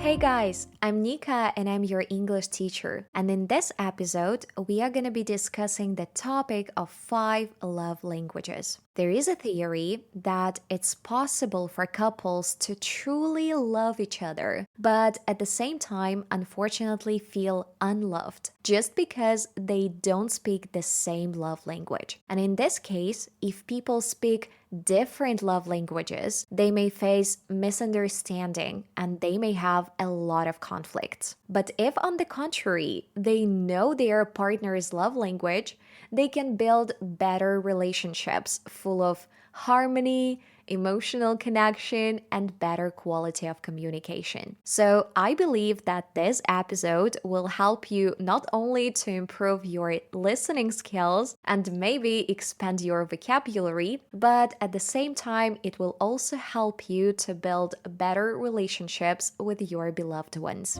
Hey guys, I'm Nika and I'm your English teacher. And in this episode, we are going to be discussing the topic of 5 love languages. There is a theory that it's possible for couples to truly love each other, but at the same time, unfortunately, feel unloved just because they don't speak the same love language. And in this case, if people speak different love languages, they may face misunderstanding and they may have a lot of conflicts. But if, on the contrary, they know their partner's love language, they can build better relationships full of harmony, emotional connection, and better quality of communication. So, I believe that this episode will help you not only to improve your listening skills and maybe expand your vocabulary, but at the same time, it will also help you to build better relationships with your beloved ones.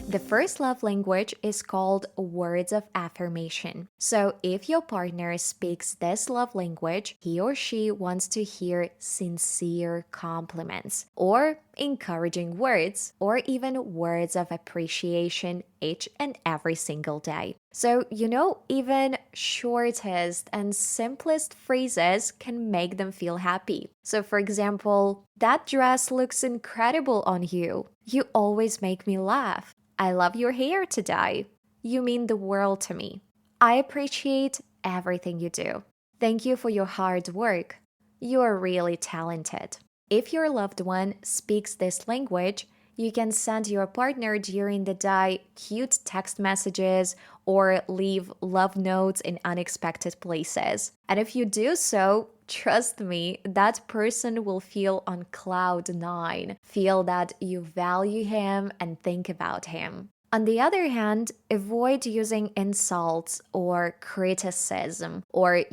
The first love language is called words of affirmation. So, if your partner speaks this love language, he or she wants to hear sincere compliments or encouraging words or even words of appreciation each and every single day. So, even shortest and simplest phrases can make them feel happy. So, for example, that dress looks incredible on you. You always make me laugh. I love your hair today. You mean the world to me. I appreciate everything you do. Thank you for your hard work. You are really talented. If your loved one speaks this language, you can send your partner during the day cute text messages or leave love notes in unexpected places. And if you do so, trust me, that person will feel on cloud nine, feel that you value him and think about him. On the other hand, avoid using insults or criticism or,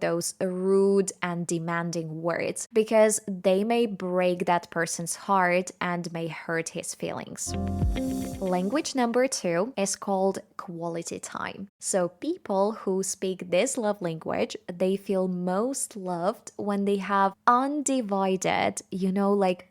those rude and demanding words because they may break that person's heart and may hurt his feelings. Language number 2 is called quality time. So people who speak this love language, they feel most loved when they have undivided,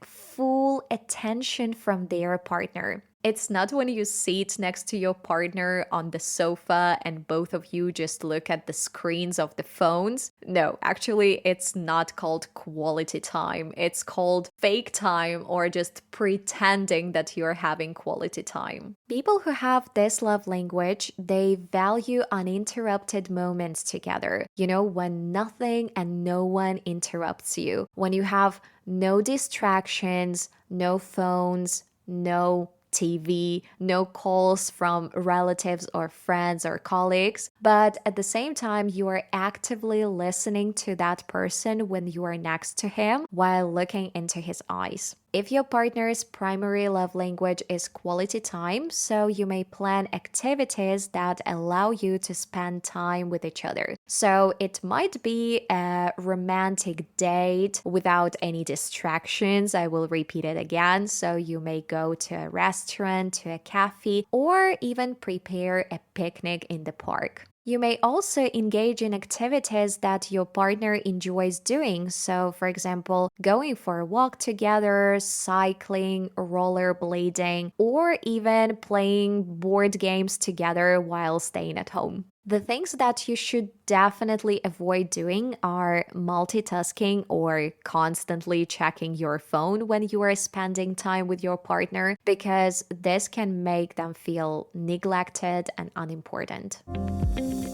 full attention from their partner. It's not when you sit next to your partner on the sofa and both of you just look at the screens of the phones. No, actually, it's not called quality time. It's called fake time or just pretending that you're having quality time. People who have this love language, they value uninterrupted moments together. When nothing and no one interrupts you. When you have no distractions, no phones, no TV, no calls from relatives or friends or colleagues, but at the same time, you are actively listening to that person when you are next to him while looking into his eyes. If your partner's primary love language is quality time, so you may plan activities that allow you to spend time with each other. So it might be a romantic date without any distractions. I will repeat it again. So you may go to a restaurant, to a cafe, or even prepare a picnic in the park. You may also engage in activities that your partner enjoys doing. So, for example, going for a walk together, cycling, rollerblading, or even playing board games together while staying at home. The things that you should definitely avoid doing are multitasking or constantly checking your phone when you are spending time with your partner, because this can make them feel neglected and unimportant.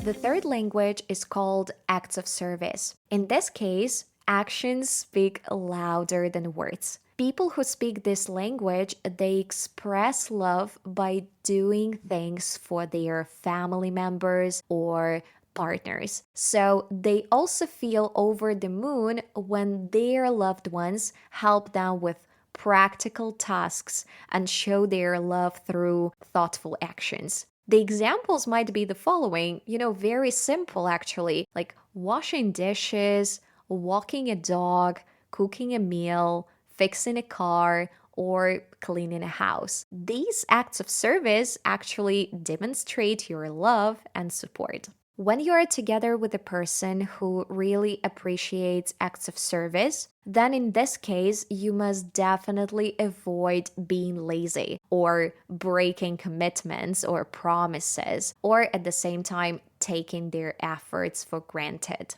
The third language is called acts of service. In this case, actions speak louder than words. People who speak this language, they express love by doing things for their family members or partners. So they also feel over the moon when their loved ones help them with practical tasks and show their love through thoughtful actions. The examples might be the following, very simple actually, like washing dishes, walking a dog, cooking a meal, fixing a car, or cleaning a house. These acts of service actually demonstrate your love and support. When you are together with a person who really appreciates acts of service, then in this case, you must definitely avoid being lazy or breaking commitments or promises, or at the same time, taking their efforts for granted.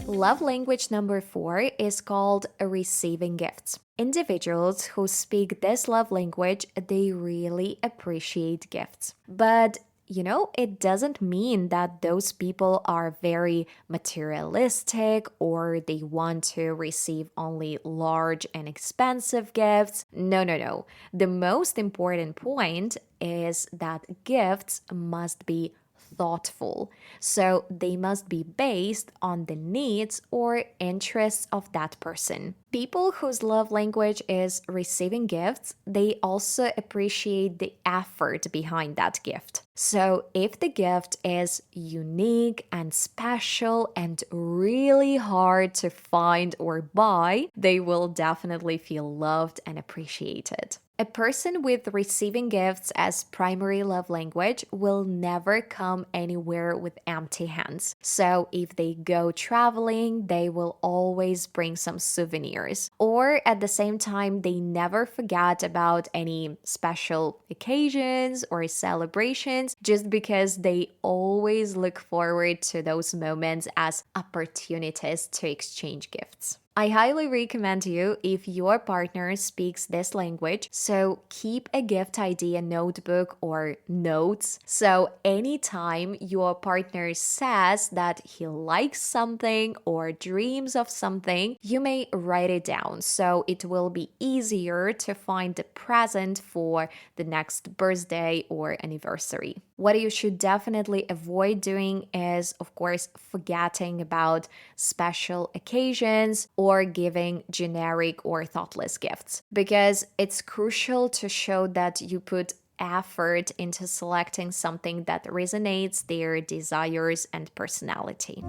Love language number 4 is called receiving gifts. Individuals who speak this love language, they really appreciate gifts. But it doesn't mean that those people are very materialistic or they want to receive only large and expensive gifts. No, no, no. The most important point is that gifts must be thoughtful. So they must be based on the needs or interests of that person. People whose love language is receiving gifts, they also appreciate the effort behind that gift. So if the gift is unique and special and really hard to find or buy, they will definitely feel loved and appreciated. A person with receiving gifts as primary love language will never come anywhere with empty hands. So if they go traveling, they will always bring some souvenirs. Or at the same time, they never forget about any special occasions or celebrations just because they always look forward to those moments as opportunities to exchange gifts. I highly recommend you if your partner speaks this language, so keep a gift idea notebook or notes. So anytime your partner says that he likes something or dreams of something, you may write it down so it will be easier to find the present for the next birthday or anniversary. What you should definitely avoid doing is, of course, forgetting about special occasions or giving generic or thoughtless gifts, because it's crucial to show that you put effort into selecting something that resonates their desires and personality.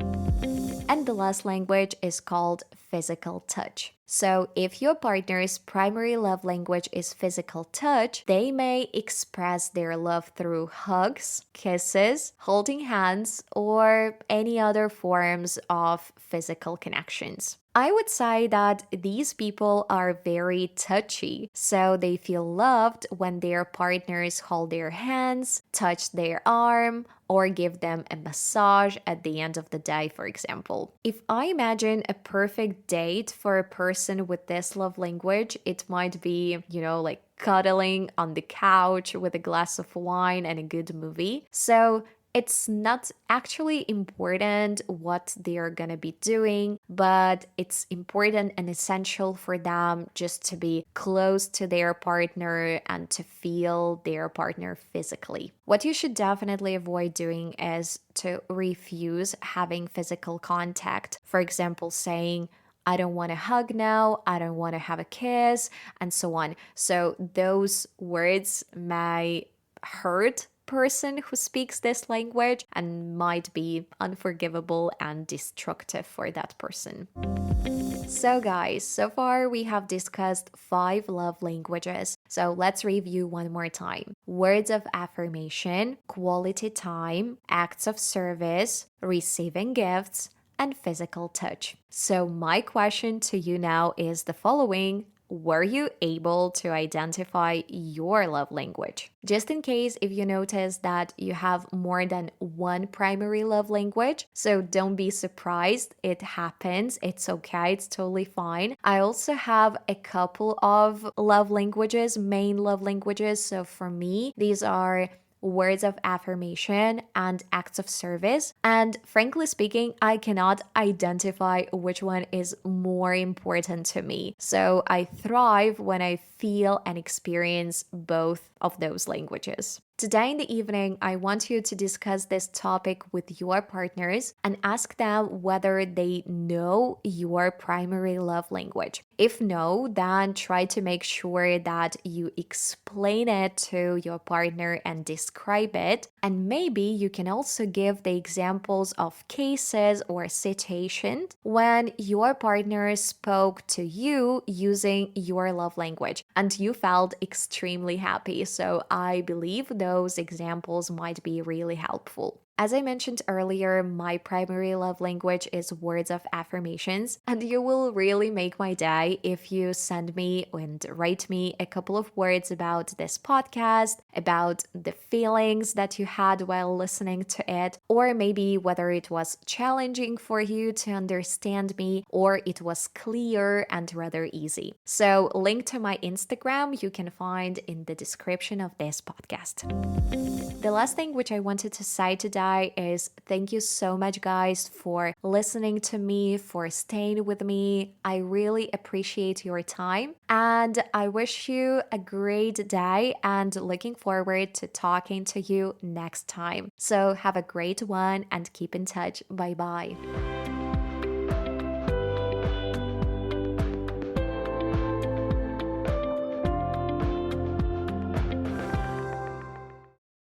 And the last language is called physical touch. So if your partner's primary love language is physical touch, they may express their love through hugs, kisses, holding hands, or any other forms of physical connections. I would say that these people are very touchy, so they feel loved when their partners hold their hands, touch their arm, or give them a massage at the end of the day, for example. If I imagine a perfect date for a person with this love language, it might be, like cuddling on the couch with a glass of wine and a good movie. So it's not actually important what they're gonna be doing, but it's important and essential for them just to be close to their partner and to feel their partner physically. What you should definitely avoid doing is to refuse having physical contact. For example, saying, I don't want to hug now, I don't want to have a kiss, and so on. So those words may hurt person who speaks this language and might be unforgivable and destructive for that person. So guys, so far we have discussed 5 love languages. So let's review one more time. Words of affirmation, quality time, acts of service, receiving gifts, and physical touch. So my question to you now is the following. Were you able to identify your love language? Just in case if you notice that you have more than one primary love language, so don't be surprised. It happens. It's okay. It's totally fine. I also have a couple of love languages, main love languages. So for me, these are words of affirmation and acts of service. And frankly speaking, I cannot identify which one is more important to me. So I thrive when I feel and experience both of those languages. Today in the evening, I want you to discuss this topic with your partners and ask them whether they know your primary love language. If no, then try to make sure that you explain it to your partner and describe it. And maybe you can also give the examples of cases or situations when your partner spoke to you using your love language and you felt extremely happy. So I believe those examples might be really helpful. As I mentioned earlier, my primary love language is words of affirmations, and you will really make my day if you send me and write me a couple of words about this podcast, about the feelings that you had while listening to it, or maybe whether it was challenging for you to understand me or it was clear and rather easy. So, link to my Instagram you can find in the description of this podcast. The last thing which I wanted to say today is thank you so much, guys, for listening to me, for staying with me. I really appreciate your time, and I wish you a great day and looking forward to talking to you next time. So have a great one and keep in touch. Bye bye.